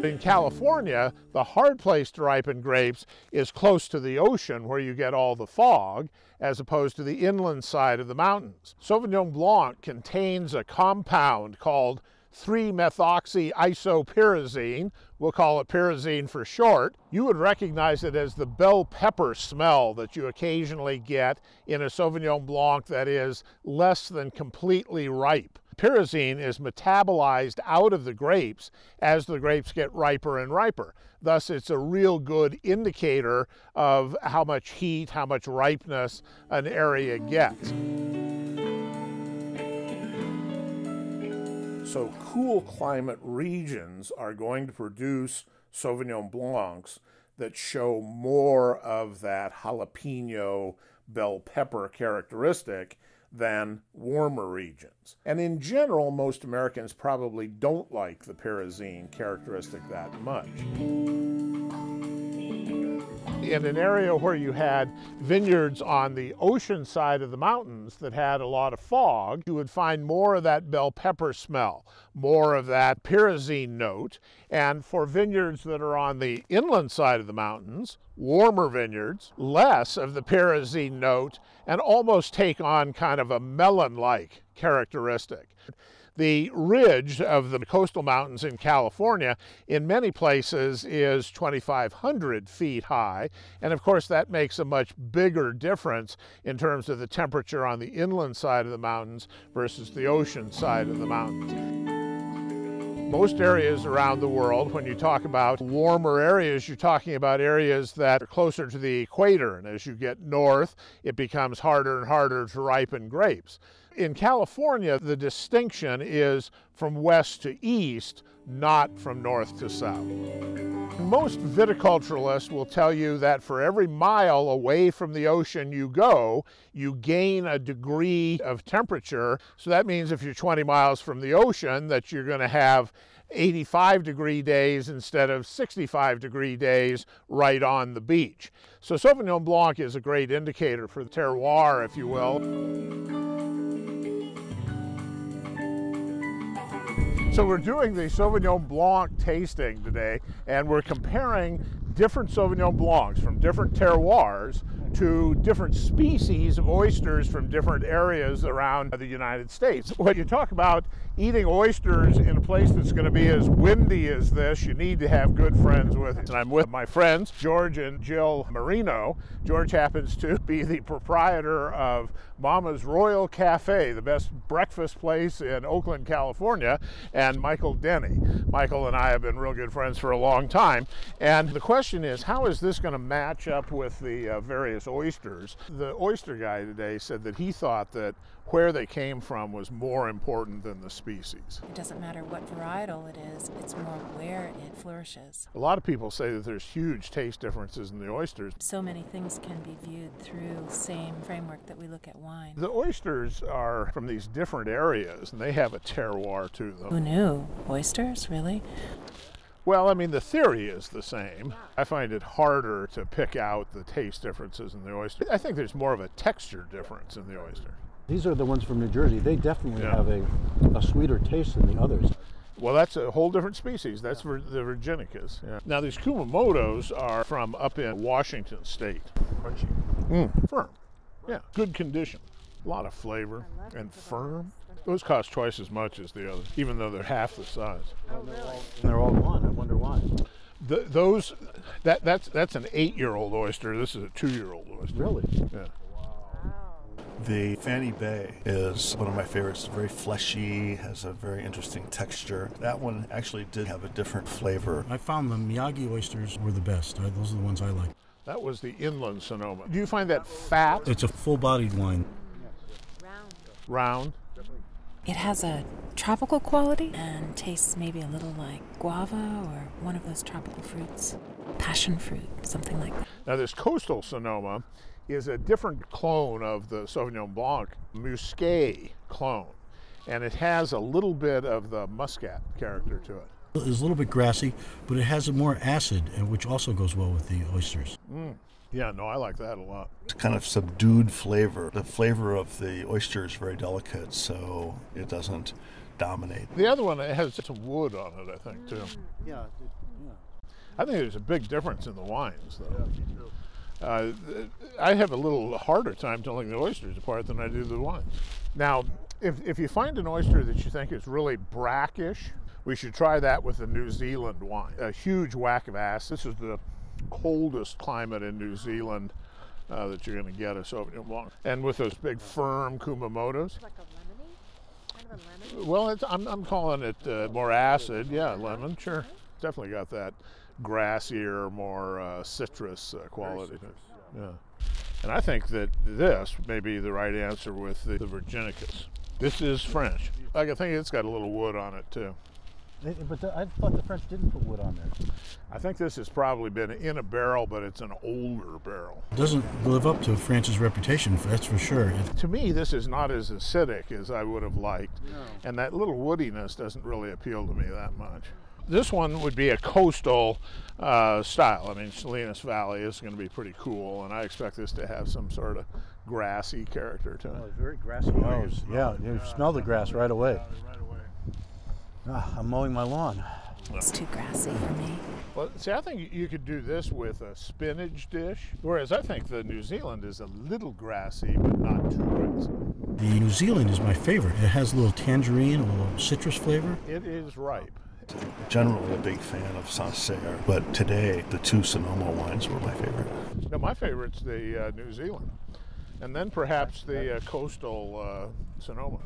In California, the hard place to ripen grapes is close to the ocean where you get all the fog, as opposed to the inland side of the mountains. Sauvignon Blanc contains a compound called 3-methoxyisopyrazine. We'll call it pyrazine for short. You would recognize it as the bell pepper smell that you occasionally get in a Sauvignon Blanc that is less than completely ripe. Pyrazine is metabolized out of the grapes as the grapes get riper and riper. Thus, it's a real good indicator of how much heat, how much ripeness an area gets. So cool climate regions are going to produce Sauvignon Blancs that show more of that jalapeno bell pepper characteristic than warmer regions. And in general, most Americans probably don't like the pyrazine characteristic that much. In an area where you had vineyards on the ocean side of the mountains that had a lot of fog, you would find more of that bell pepper smell, more of that pyrazine note. And for vineyards that are on the inland side of the mountains, warmer vineyards, less of the pyrazine note, and almost take on kind of a melon-like characteristic. The ridge of the coastal mountains in California in many places is 2,500 feet high, and of course that makes a much bigger difference in terms of the temperature on the inland side of the mountains versus the ocean side of the mountains. Most areas around the world, when you talk about warmer areas, you're talking about areas that are closer to the equator, and as you get north, it becomes harder and harder to ripen grapes. In California, the distinction is from west to east, not from north to south. Most viticulturalists will tell you that for every mile away from the ocean you go, you gain a degree of temperature. So that means if you're 20 miles from the ocean, that you're going to have 85-degree days instead of 65-degree days right on the beach. So Sauvignon Blanc is a great indicator for the terroir, if you will. So we're doing the Sauvignon Blanc tasting today, and we're comparing different Sauvignon Blancs from different terroirs to different species of oysters from different areas around the United States. When you talk about eating oysters in a place that's going to be as windy as this, you need to have good friends with you. And I'm with my friends, George and Jill Marino. George happens to be the proprietor of Mama's Royal Cafe, the best breakfast place in Oakland, California, and Michael Denny. Michael and I have been real good friends for a long time. And the question is, how is this going to match up with the various oysters? The oyster guy today said that he thought that where they came from was more important than the species. It doesn't matter what varietal it is, it's more where it flourishes. A lot of people say that there's huge taste differences in the oysters. So many things can be viewed through the same framework that we look at wine. The oysters are from these different areas, and they have a terroir to them. Who knew? Oysters, really? Well, I mean, the theory is the same. I find it harder to pick out the taste differences in the oyster. I think there's more of a texture difference in the oyster. These are the ones from New Jersey. They definitely have a sweeter taste than the others. Well, that's a whole different species. That's the Virginicas. Yeah. Now, these Kumamotos are from up in Washington State. Crunchy. Firm. Yeah, good condition. A lot of flavor and firm. Those cost twice as much as the others, even though they're half the size. Oh, really? And they're all one. I wonder why. That's an 8-year-old oyster. This is a 2-year-old oyster. Really? Yeah. The Fanny Bay is one of my favorites. It's very fleshy, has a very interesting texture. That one actually did have a different flavor. I found the Miyagi oysters were the best. Those are the ones I like. That was the inland Sonoma. Do you find that fat? It's a full-bodied wine. Round? It has a tropical quality and tastes maybe a little like guava or one of those tropical fruits. Passion fruit, something like that. Now this coastal Sonoma is a different clone of the Sauvignon Blanc, Muscat clone. And it has a little bit of the muscat character to it. It's a little bit grassy, but it has a more acid, which also goes well with the oysters. Yeah, no, I like that a lot. It's kind of subdued flavor. The flavor of the oyster is very delicate, so it doesn't dominate. The other one has some wood on it, I think, too. Yeah, I think there's a big difference in the wines, though. I have a little harder time telling the oysters apart than I do the wines. Now, if you find an oyster that you think is really brackish, we should try that with a New Zealand wine. A huge whack of acid. This is the coldest climate in New Zealand that you're going to get a Sauvignon Blanc. And with those big firm Kumamotos. Like a lemony? Kind of a lemon? Well, I'm calling it more acid. Yeah, lemon, sure. Definitely got that grassier, more citrus quality. Yeah. And I think that this may be the right answer with the Virginicus. This is French. I think it's got a little wood on it, too. But I thought the French didn't put wood on there. I think this has probably been in a barrel, but it's an older barrel. It doesn't live up to France's reputation, that's for sure. To me, this is not as acidic as I would have liked. No. And that little woodiness doesn't really appeal to me that much. This one would be a coastal style. I mean, Salinas Valley is going to be pretty cool, and I expect this to have some sort of grassy character to it. Oh, very grassy nose. Yeah, you smell the grass right away. I'm mowing my lawn. It's too grassy for me. Well, see, I think you could do this with a spinach dish, whereas I think the New Zealand is a little grassy, but not too grassy. The New Zealand is my favorite. It has a little tangerine, a little citrus flavor. It is ripe. Generally a big fan of Sancerre, but today the two Sonoma wines were my favorite. No, my favorite's the New Zealand, and then perhaps the coastal Sonoma.